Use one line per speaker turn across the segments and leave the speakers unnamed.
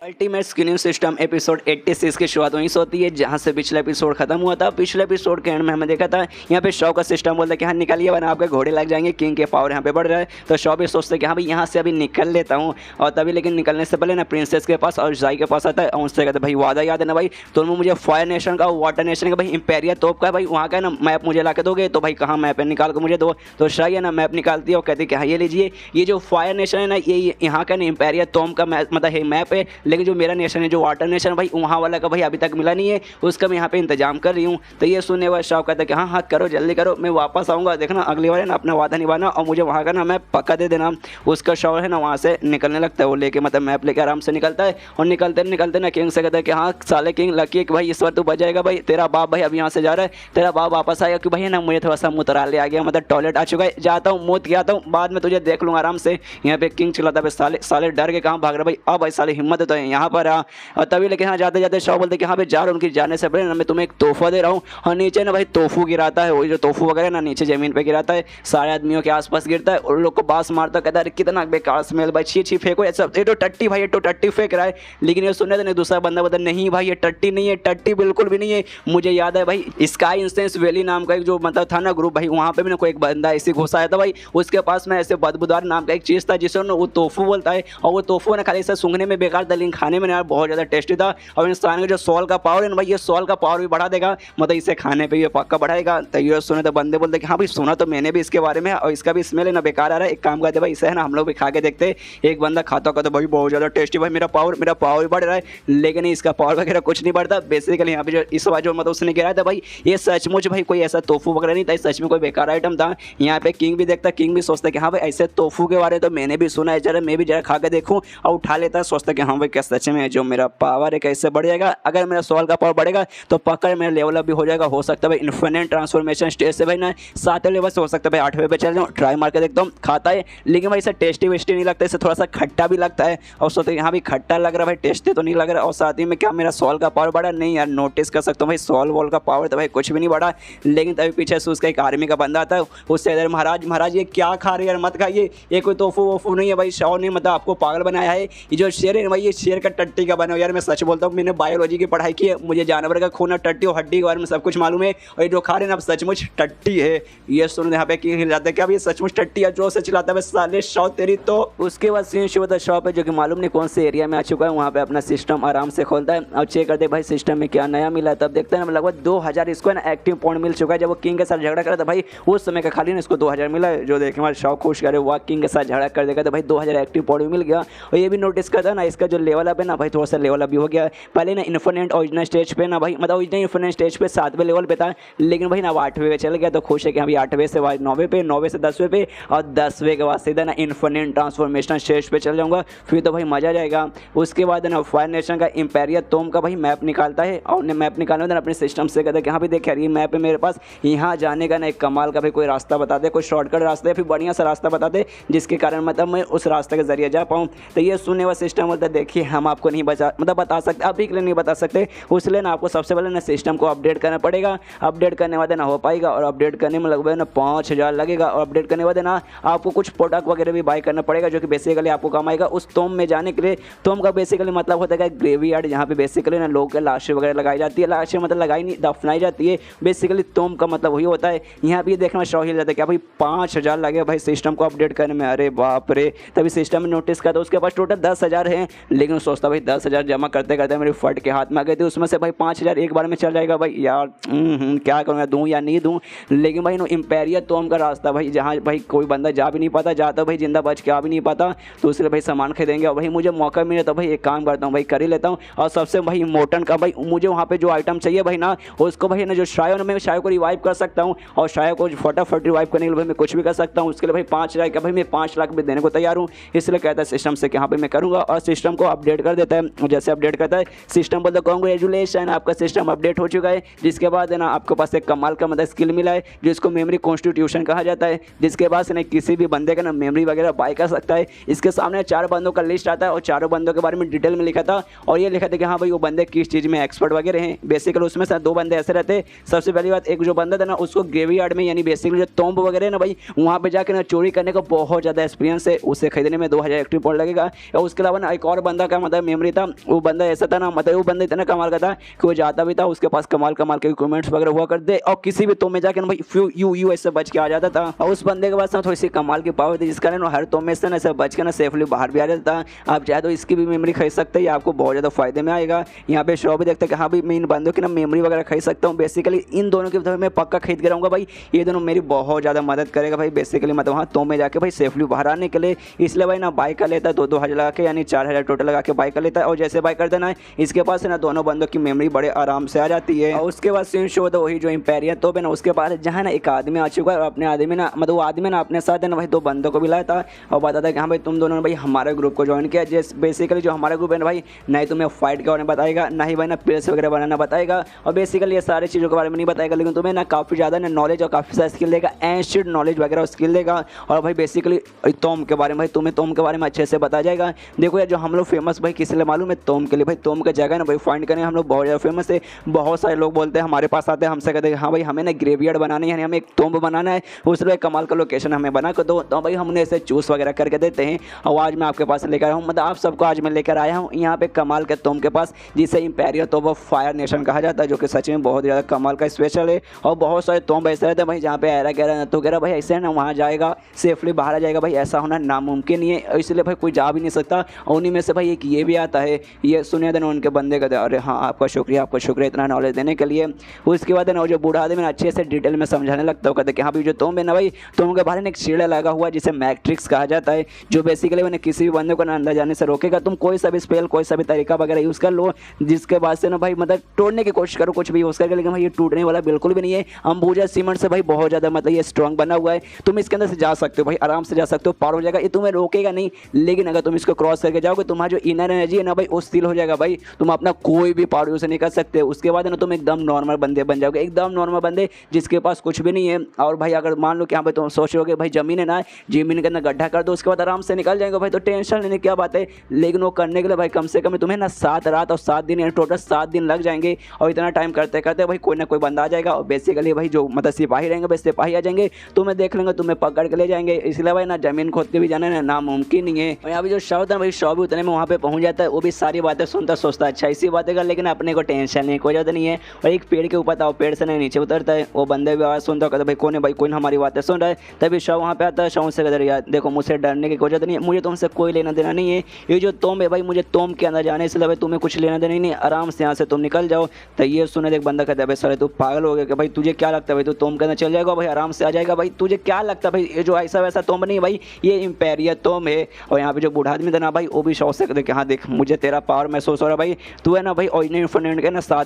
Ultimate skinning system episode 86 की शुरुआत वहीं से होती है जहां से पिछला एपिसोड खत्म हुआ था। पिछले एपिसोड के एंड में हमने देखा था यहाँ पे शॉ का सिस्टम बोलता है कि हाँ निकालिए वरना आपके घोड़े लग जाएंगे, किंग के पावर यहाँ पे बढ़ रहा है। तो शॉ भी सोचते हैं कि हाँ भाई यहाँ से अभी निकल लेता हूँ। और तभी लेकिन निकलने से पहले ना प्रिंसेस के पास और जाई के पास आता है और उनसे कहते भाई वादा याद है ना भाई, तुम मुझे फायर नेशन का वाटर नेशन का भाई इंपेरिया तोप का भाई वहाँ का ना मैप मुझे ला के दोगे। तो भाई कहाँ मैप है, निकाल के मुझे दो। तो शाही है ना मैप निकालती है और कहती है कि हाँ ये लीजिए, ये जो फायर नेशन है ना ये यहाँ का ना इंपेरिया तोम का मतलब मैप है, लेकिन जो मेरा नेशन जो वाटर नेशन भाई वहाँ वाला का भाई अभी तक मिला नहीं है, उसका मैं यहाँ पे इंतजाम कर रही हूँ। तो ये सुनने वाला शाह कहता है कि हाँ हाँ करो जल्दी करो, मैं वापस आऊँगा, देखना अगली बार है ना अपना वादा निभाना और मुझे वहाँ का ना मैं पक्का दे देना। उसका शाह है ना वहाँ से निकलने लगता है, वो लेके मतलब मैप लेके आराम से निकलता है। और निकलते निकलते ना किंग से कहता है कि हाँ साले किंग लकी कि भाई इस बार तू बच जाएगा भाई, तेरा बाप भाई अभी यहाँ से जा रहा है, तेरा बाप वापस आएगा कि भाई ना मुझे थोड़ा सा मुतराले आ गया, मतलब टॉयलेट आ चुका है, जाता हूँ मूत आता हूँ, बाद में तुझे देख लूँगा आराम से। यहाँ पे किंग चिल्लाता है साले साले डर के कहाँ भाग रहा भाई, अब भाई साले हिम्मत है तो यहाँ पर आ। और तभी लेकिन हाँ जाते जाते शॉ बोलते कि हाँ पे जा रहा हूँ, उनकी जाने से पहले ना मैं तुम्हें एक तोहफा दे रहा हूँ। और नीचे ना भाई तोफू गिराता है, वही जो तोफू वगैरह ना नीचे जमीन पे गिराता है, सारे आदमियों के आसपास गिरता है और लोग को बास मारता, कहता है कितना बेकार स्मेल भाई, छी छी फेंको ऐसा, ये तो टट्टी भाई, ये तो टट्टी फेंक रहा है। लेकिन ये सुनने तो दूसरा बंदा बता नहीं भाई ये टट्टी नहीं है, टट्टी बिल्कुल भी नहीं है। मुझे याद है भाई स्काई इंस्टेंस वैली नाम का एक जो मतलब था ना ग्रुप भाई, वहाँ पे भी ना कोई एक बंदा ऐसे घुसा आया था भाई, उसके पास में ऐसे बदबूदार नाम का एक चीज़ था जिसे वो तोफू बोलता है। और वो तोफू ना खाली से सूंघने में बेकार था लेकिन खाने में यार बहुत ज़्यादा टेस्टी था। और इंसान का जो सॉल का पावर है ना भाई, ये सॉल का पावर भी बढ़ा देगा, मतलब इसे खाने पे ये पक्का बढ़ाएगा। तो ये सुने तो बंदे बोलते कि हाँ भाई सुना तो मैंने भी इसके बारे में, और इसका भी स्मेल है ना बेकार आ रहा है, एक काम करते भाई इसे है ना हम लोग भी खा के देखते। एक बंदा खाता होगा तो भाई बहुत ज़्यादा टेस्टी भाई, मेरा पावर भी बढ़ रहा है, लेकिन इसका पावर वगैरह कुछ नहीं बढ़ता। बेसिकली यहाँ पे जो इस बार जो मतलब उसने गिराया था भाई, ये सचमुच भाई कोई ऐसा तोफू वगैरह नहीं था, सच में कोई बेकार आइटम था। यहाँ पे किंग भी देखता, किंग भी सोचता कि हाँ भाई ऐसे तोफू के बारे तो मैंने भी सुना है, जरा मैं भी जरा खा के देखूँ, और उठा लेता, सोचता कि हाँ भाई क्या सच में जो मेरा पावर है कैसे बढ़ जाएगा। अगर मेरा सॉल का पावर बढ़ेगा तो पक्का मेरा लेवल अप भी हो जाएगा, हो सकता है भाई इन्फिनिट ट्रांसफॉर्मेशन स्टेज से भाई ना 7वें लेवल से हो सकता है भाई 8वें पे चल जाऊँ। ट्राई मार के देखता हूँ, खाता है लेकिन भाई इसे टेस्टी वेस्टी नहीं लगता, इसे थोड़ा सा खट्टा भी लगता है। और सोचते यहाँ भी खट्टा लग रहा है भाई, टेस्टी तो नहीं लग रहा। और साथ ही में क्या मेरा सॉल का पावर बढ़ा, नहीं यार नोटिस कर सकता हूँ भाई सॉल वॉल का पावर तो भाई कुछ भी नहीं बढ़ा। लेकिन तभी पीछे से उसका एक आर्मी का बंदा आता है, उससे इधर महाराज ये क्या खा रहे यार, मत खाइए, ये कोई तोफू वोफू नहीं है भाई, शॉ ने मतलब आपको पागल बनाया है। ये जो शेर है भाई ये शेर का टट्टी का बना हो यार, मैं सच बोलता हूँ मैंने बायोलॉजी की पढ़ाई की है, मुझे जानवर का खून टट्टी और हड्डी के बारे में सब कुछ मालूम है। और ये जो खा रहे हैं अब सचमुच टट्टी है। ये सुन यहाँ पे हिल जाता है क्या ये सचमुच टट्टी है, जो से चिल्लाता है साले शॉ तेरी। तो उसके बाद सीन शुरू होता है शॉप है जो कि मालूम नहीं कौन से एरिया में आ चुका है, वहाँ पे अपना सिस्टम आराम से खोलता है और चेक करते भाई सिस्टम में क्या नया मिला है। तब देखते हैं लगभग 2000 इसको ना एक्टिव पॉइंट मिल चुका है। जब वो किंग के साथ झगड़ा करा था भाई उस समय का खाली ना इसको 2000 मिला है, जो देखे हमारे शॉप खुश करे वो किंग के साथ झगड़ा कर देगा तो भाई 2000 एक्टिव पॉइंट मिल गया। और ये भी नोटिस करता ना इसका जो लेवल अप है ना भाई थोड़ा सा लेवल अप भी हो गया। पहले ना इन्फिनिट ओरिजिनल स्टेज पे ना भाई मतलब ओरिजिनल इन्फिनिट स्टेज पे 7वें लेवल पे था, लेकिन भाई ना 8वें पे चल गया। तो खुश है कि अभी 8वें से 9वें पे, 9वें से 10वें पे, और 10वें के बाद सीधा ना इन्फिनिट ट्रांसफॉर्मेशन स्टेज पे चल जाऊंगा, फिर तो भाई मजा जाएगा। उसके बाद ना फायर नेशन का इंपेरिया तोम का भाई मैप निकालता है और मैप निकालने अपने सिस्टम से कहता है कि हाँ भाई देख यार ये मैप है मेरे पास, यहाँ जाने का ना एक कमाल का भाई कोई रास्ता बता दे, कोई शॉर्टकट रास्ता है फिर बढ़िया सा रास्ता बता दे जिसके कारण मतलब मैं उस रास्ते के जरिए जा पाऊँ। तो ये सुनने वाला सिस्टम बोलता है देखिए हम आपको नहीं बता सकते, अभी के लिए नहीं बता सकते, उसलिए ना आपको सबसे पहले ना सिस्टम को अपडेट करना पड़ेगा। अपडेट करने वाले ना हो पाएगा और अपडेट करने में लगभग ना 5000 लगेगा। और अपडेट करने वाले ना आपको कुछ प्रोडक्ट वगैरह भी बाय करना पड़ेगा जो कि बेसिकली आपको काम आएगा उस तोम में जाने के लिए। तोम का बेसिकली मतलब होता है ग्रेवी यार्ड, जहाँ पे बेसिकली ना लोगों के लाशें वगैरह लगाई जाती है, लाशें मतलब लगाई नहीं दफनाई जाती है, बेसिकली तोम का मतलब वही होता है। यहाँ भी देखना शौ हिल जाता है क्या भाई 5000 लगे भाई सिस्टम को अपडेट करने में, अरे बाप रे। तभी सिस्टम में नोटिस करता उसके पास टोटल 10,000 है, लेकिन सोचता भाई 10,000 जमा करते करते मेरे फट के हाथ में आ गए थे, उसमें से भाई 5,000 एक बार में चल जाएगा भाई यार क्या करूँगा, दूँ या नहीं दूँ। लेकिन भाई इंपेरिया तोम का रास्ता भाई जहाँ भाई कोई बंदा जा भी नहीं पाता, जाता भाई जिंदा बच के आ भी नहीं पाता, तो उसके भाई सामान खरीदेंगे और भाई मुझे मौका मिले तो भाई एक काम करता हूँ भाई कर ही लेता हूँ। और सबसे भाई इम्पोर्टेंट का भाई मुझे वहाँ पे जो आइटम चाहिए भाई ना उसको भाई ना जो शायो ना मैं शायो को रिवाइव कर सकता हूँ, और शायो को फटाफट रिवाइव करने के लिए भाई मैं कुछ भी कर सकता हूँ। उसके लिए भाई 5,000 का भाई मैं 5 लाख भी देने को तैयार हूँ। इसलिए कहता है सिस्टम से कि हाँ भाई मैं करूँगा, और सिस्टम को अपडेट कर देता है। जैसे अपडेट करता है सिस्टम बोलता है कांग्रेचुलेशन आपका सिस्टम अपडेट हो चुका है, जिसके बाद है ना आपके पास एक कमाल का मतलब स्किल मिला है जिसको मेमोरी कॉन्स्टिट्यूशन कहा जाता है, जिसके बाद से ना किसी भी बंदे का ना मेमोरी वगैरह बाय कर सकता है। इसके सामने 4 बंदों का लिस्ट आता है और चारों बंदों के बारे में डिटेल में लिखा था, और ये लिखा था कि हाँ भाई वो बंदे किस चीज़ में एक्सपर्ट वगैरह हैं। बेसिकली उसमें से 2 बंदे ऐसे रहते। सबसे पहली बात एक जो बंदा था ना उसको ग्रेवी यार्ड में यानी बेसिकली जो तोम्ब वगैरह है ना भाई वहाँ पे जाकर ना चोरी करने का बहुत ज़्यादा एक्सपीरियंस है, उसे खरीदने में 2000 एक्टिव पॉइंट लगेगा। और उसके अलावा ना एक और बंदा का मतलब मेमोरी था, वो बंदा ऐसा था ना, मतलब वो बंदा इतना कमाल का था कि वो जाता भी था, उसके पास कमाल कमाल के इक्विपमेंट्स वगैरह हुआ करते, और किसी भी तोड़ में जाके ना भाई यू ऐसे बच के आ जाता था। और उस बंदे के पास ना थोड़ी सी कमाल की पावर थी, जिस कारण हर तोड़ में से ना ऐसे बच के ना सेफली बाहर भी आ जाता था। आप चाहे तो इसकी भी मेमोरी खरीद सकते हैं, आपको बहुत ज़्यादा फायदे में आएगा। यहाँ पे शो भी देखते हैं कि हाँ भाई मैं इन बंदों की ना मेमोरी वगैरह खरीद सकता हूँ। बेसिकली इन दोनों की मैं पक्का खरीद के रहूँगा भाई, ये दोनों मेरी बहुत ज़्यादा मदद करेगा भाई। बेसिकली मतलब वहाँ तो में जाके भाई सेफली बाहर आने के लिए, इसलिए भाई ना बाइक का लेता है 2-2 हज़ार लगा के, यानी 4,000 टोटल लगा के बाइक का लेता है। और जैसे बाइक कर देना है, इसके पास है ना दोनों बंदों की मेमोरी बड़े आराम से आ जाती है। और उसके बाद सीन शो होता है वही जो इंपेरिया तो है ना, उसके बाद जहाँ ना एक आदमी आ चुका है, अपने आदमी ना मतलब वो आदमी ना अपने साथ है ना भाई 2 बंदों को भी लाया था और बताता है कि हाँ भाई तुम दोनों ने भाई हमारे ग्रुप को ज्वाइन किया। जैसे बेसिकली जो हमारा ग्रुप है ना भाई, ना ही तुम्हें फाइट के बारे में बताएगा, ना ही भाई ना पिल्स वगैरह बनाना बताएगा, और बेसिकली ये सारी चीज़ों के बारे में नहीं बताएगा, लेकिन तुम्हें ना काफ़ी ज़्यादा ना नॉलेज और काफ़ी सारा स्किल देगा, एंशिएंट नॉलेज वगैरह स्किल देगा। और भाई बेसिकली तोम के बारे में भाई तुम्हें तोम के बारे में अच्छे से बताया जाएगा। देखो यार जो हम लोग फेमस भाई किस लिए मालूम है? तोम के लिए भाई। तोम का जगह ना भाई फाइंड करें हम लोग बहुत ज़्यादा फेमस है। बहुत सारे लोग बोलते हैं हमारे पास आते हैं, हमसे कहते हैं हाँ भाई हमें ना ग्रेवयार्ड बनाना है, हमें एक तोम बनाना है, उस तरह कमाल का लोकेशन हमें बना कर दो। तो भाई हमने ऐसे चूस वगैरह करके देते हैं। और आज मैं आपके पास लेकर आया हूँ, मतलब आप सबको आज मैं लेकर आया हूँ यहाँ पे कमाल के तोम के पास, जिसे इंपेरियल तोम ऑफ फायर नेशन कहा जाता है, जो कि सच में बहुत ज़्यादा कमाल का स्पेशल है। और बहुत सारे तोम ऐसे रहते हैं भाई जहाँ पे एरा गैरा तो गैरा भाई ऐसे है ना, वहाँ जाएगा सेफली बाहर आ जाएगा भाई, ऐसा होना नामुमकिन ही है, इसलिए भाई कोई जा भी नहीं सकता। और उन्हीं में से भाई एक ये भी आता है, ये सुनिए देना उनके बंदे का, अरे हाँ आपका शुक्रिया इतना नॉलेज देने के लिए। उसके बाद ना जो बूढ़ा आदमी अच्छे से डिटेल में समझाने लगता है, कहते कि हाँ भाई जो तुम है ना भाई, तुम के बाहर एक शीड़ा लगा हुआ जिसे मैट्रिक्स कहा जाता है, जो बेसिकली मैंने किसी भी बंदे को ना अंदर जाने से रोकेगा। तुम कोई सा भी स्पेल कोई सा भी तरीका वगैरह यूज़ कर लो, जिसके बाद से ना भाई मतलब तोड़ने की कोशिश करो कुछ भी यूज़ करके, लेकिन भाई ये टूटने वाला बिल्कुल भी नहीं है। अंबुजा सीमेंट से भाई बहुत ज़्यादा मतलब ये स्ट्रॉन्ग बना हुआ है, तुम इसके अंदर से जा सकते हो भाई, आराम से जा सकते हो, पार हो जाएगा, ये तुम्हें रोकेगा नहीं। लेकिन अगर तुम इसको क्रॉस करके जाओगे, तुम्हारा जो इनर एनर्जी है ना भाई वो स्टील हो जाएगा भाई, तुम अपना कोई भी पावर यूज नहीं कर सकते। उसके बाद ना तुम एकदम नॉर्मल बंदे बन जाओगे, एकदम नॉर्मल बंदे जिसके पास कुछ भी नहीं है। और भाई अगर मान लो कि हाँ भाई तुम सोच रहे भाई जमीन है ना, जमीन के अंदर गड्ढा कर दो, उसके बाद आराम से निकल जाएंगे भाई, तो टेंशन लेने की क्या बात है। लेकिन वो करने के लिए भाई कम से कम तुम्हें ना 7 रात और 7 दिन, यानी टोटल 7 दिन लग जाएंगे। और इतना टाइम करते करते भाई कोई ना कोई बंदा आ जाएगा, और बेसिकली भाई जो मतलब सिपाही रहेंगे भाई, सिपाही आ जाएंगे, तुम्हें देख लेंगे, तुम्हें पकड़ के ले जाएंगे। इसलिए भाई ना जमीन खोद के भी जाना ना नामुमकिन नहीं है। और यहाँ पे जो शव था भाई, शव भी उतने में वहाँ पे पहुँच जाता है, वो भी सारी बातें सुनता सोचता अच्छा इसी बातें कर, लेकिन अपने को टेंशन नहीं, कोई ज़्यादा नहीं है। और एक पेड़ के ऊपर था, वो पेड़ से नहीं नीचे उतरता है, वो बंदे भी आवाज़ सुनता कहता भाई कौन है भाई, कौन हमारी बातें सुन रहा है। तभी शव वहाँ पे आता है, शव से कहते यार देखो मुझसे डरने की कोई ज़रूरत नहीं है, मुझे तुमसे कोई लेना देना नहीं है, ये जो तुम है भाई मुझे तुम के अंदर जाने इसलिए भाई तुम्हें कुछ लेना देना नहीं, आराम से यहाँ से तुम निकल जाओ। तो ये सुने एक बंदा कहता है भाई सर तू पागल हो गया कि भाई तुझे क्या लगता है भाई तू तुम के अंदर चल जाएगा भाई, आराम से आ जाएगा भाई, तुझे क्या लगता है भाई ये जो ऐसा वैसा तुम नहीं भाई, ये इंपेरिया तुम है। और यहाँ पे जो बूढ़ा आदमी था ना भाई, वो भी शौक से कहते कि हाँ देख मुझे तेरा पावर महसूस हो रहा है भाई, तू है ना भाई ऑर्डिनरी इन्फिनिट के ना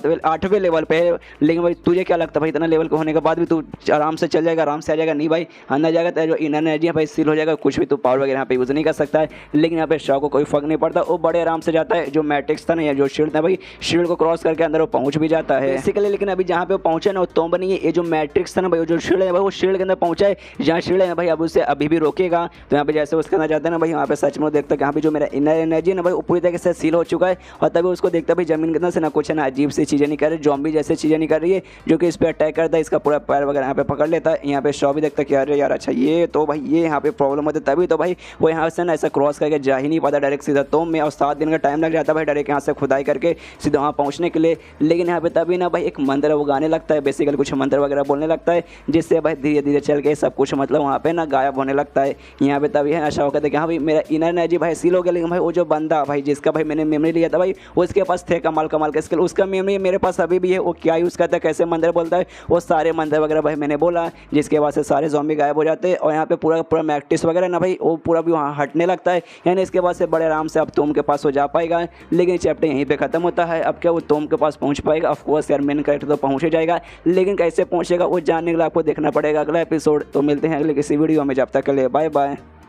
8वें लेवल पे है, लेकिन भाई तुझे क्या लगता है भाई इतना लेवल के होने के बाद भी तू आराम से चल जाएगा, आराम से आ जाएगा? नहीं भाई, अंदर जाएगा तेरा जो इनर एनर्जी है भाई सील हो जाएगा, कुछ भी तू पावर वगैरह यहाँ पे यूज़ नहीं कर सकता है। लेकिन यहाँ पे शॉ को कोई फर्क नहीं पड़ता, वो बड़े आराम से जाता है। जो मैट्रिक्स था ना या जो शील्ड था भाई, शील्ड को क्रॉस करके अंदर वो पहुँच भी जाता है बेसिकली। लेकिन अभी जहाँ पे वो पहुँचे ना वो तो बनी है, ये जो मैट्रिक्स था ना भाई, जो शील्ड है भाई वो शील्ड के अंदर पहुँचा है, जहाँ शील्ड है भाई अब उसे अभी भी रोकेगा। तो यहाँ पे जैसे उसके अंदर जाता है ना भाई, यहाँ पे सच में देखता है कि यहाँ पे जो मेरा इनर एनर्जी है ना भाई वो पूरी तरीके से सील हो चुका है। और तभी उसको देखता है भाई जमीन के अंदर से ना कुछ है ना अजीब सी चीज़ें नहीं कर रही, जॉम्बी जैसे चीज़ें नहीं कर रही है, जो कि इस पर अटैक करता है, इसका पूरा पैर वगैरह यहाँ पे पकड़ लेता है। यहाँ पे शॉ भी देखता है कि अरे यार अच्छा ये तो भाई ये यहाँ पे प्रॉब्लम होती है, तभी तो भाई वो यहाँ से ना ऐसा क्रॉस करके जा ही नहीं पाता डायरेक्ट सीधा तो में, और 7 दिन का टाइम लग जाता है भाई डायरेक्ट यहाँ से खुदाई करके सीधा वहाँ पहुँचने के लिए। लेकिन यहाँ पे तभी ना भाई एक मंत्र वो गाने लगता है, बेसिकली कुछ मंत्र वगैरह बोलने लगता है, जिससे भाई धीरे धीरे चल के सब कुछ मतलब वहाँ पे ना गायब होने लगता है। यहाँ पे तभी है आशा कहते कि हाँ भाई मेरा इनर एनर्जी भाई सील हो गया, लेकिन भाई वो जो बंदा भाई जिसका भाई मैंने मेमोरी लिया था भाई, उसके पास थे कमाल कमाल के स्किल, उसका मेमोरी मेरे पास अभी भी है। वो क्या यूज़ करता है, कैसे मंत्र बोलता है, वो सारे मंत्र वगैरह भाई मैंने बोला, जिसके बाद से सारे ज़ॉम्बी गायब हो जाते हैं। और यहाँ पे पूरा मैट्रिक्स वगैरह ना भाई वो पूरा भी वहाँ हटने लगता है, यानी इसके बाद से बड़े आराम से अब तुम के पास हो जा पाएगा। लेकिन चैप्टर यहीं पे ख़त्म होता है। अब क्या वो तुम के पास पहुँच पाएगा? ऑफकोर्स यार मेन कैरेक्टर तो पहुँच ही जाएगा, लेकिन कैसे पहुँचेगा वो जानने के लिए आपको देखना पड़ेगा अगला एपिसोड। तो मिलते हैं अगले किसी वीडियो में, जब तक के लिए बाय बाय।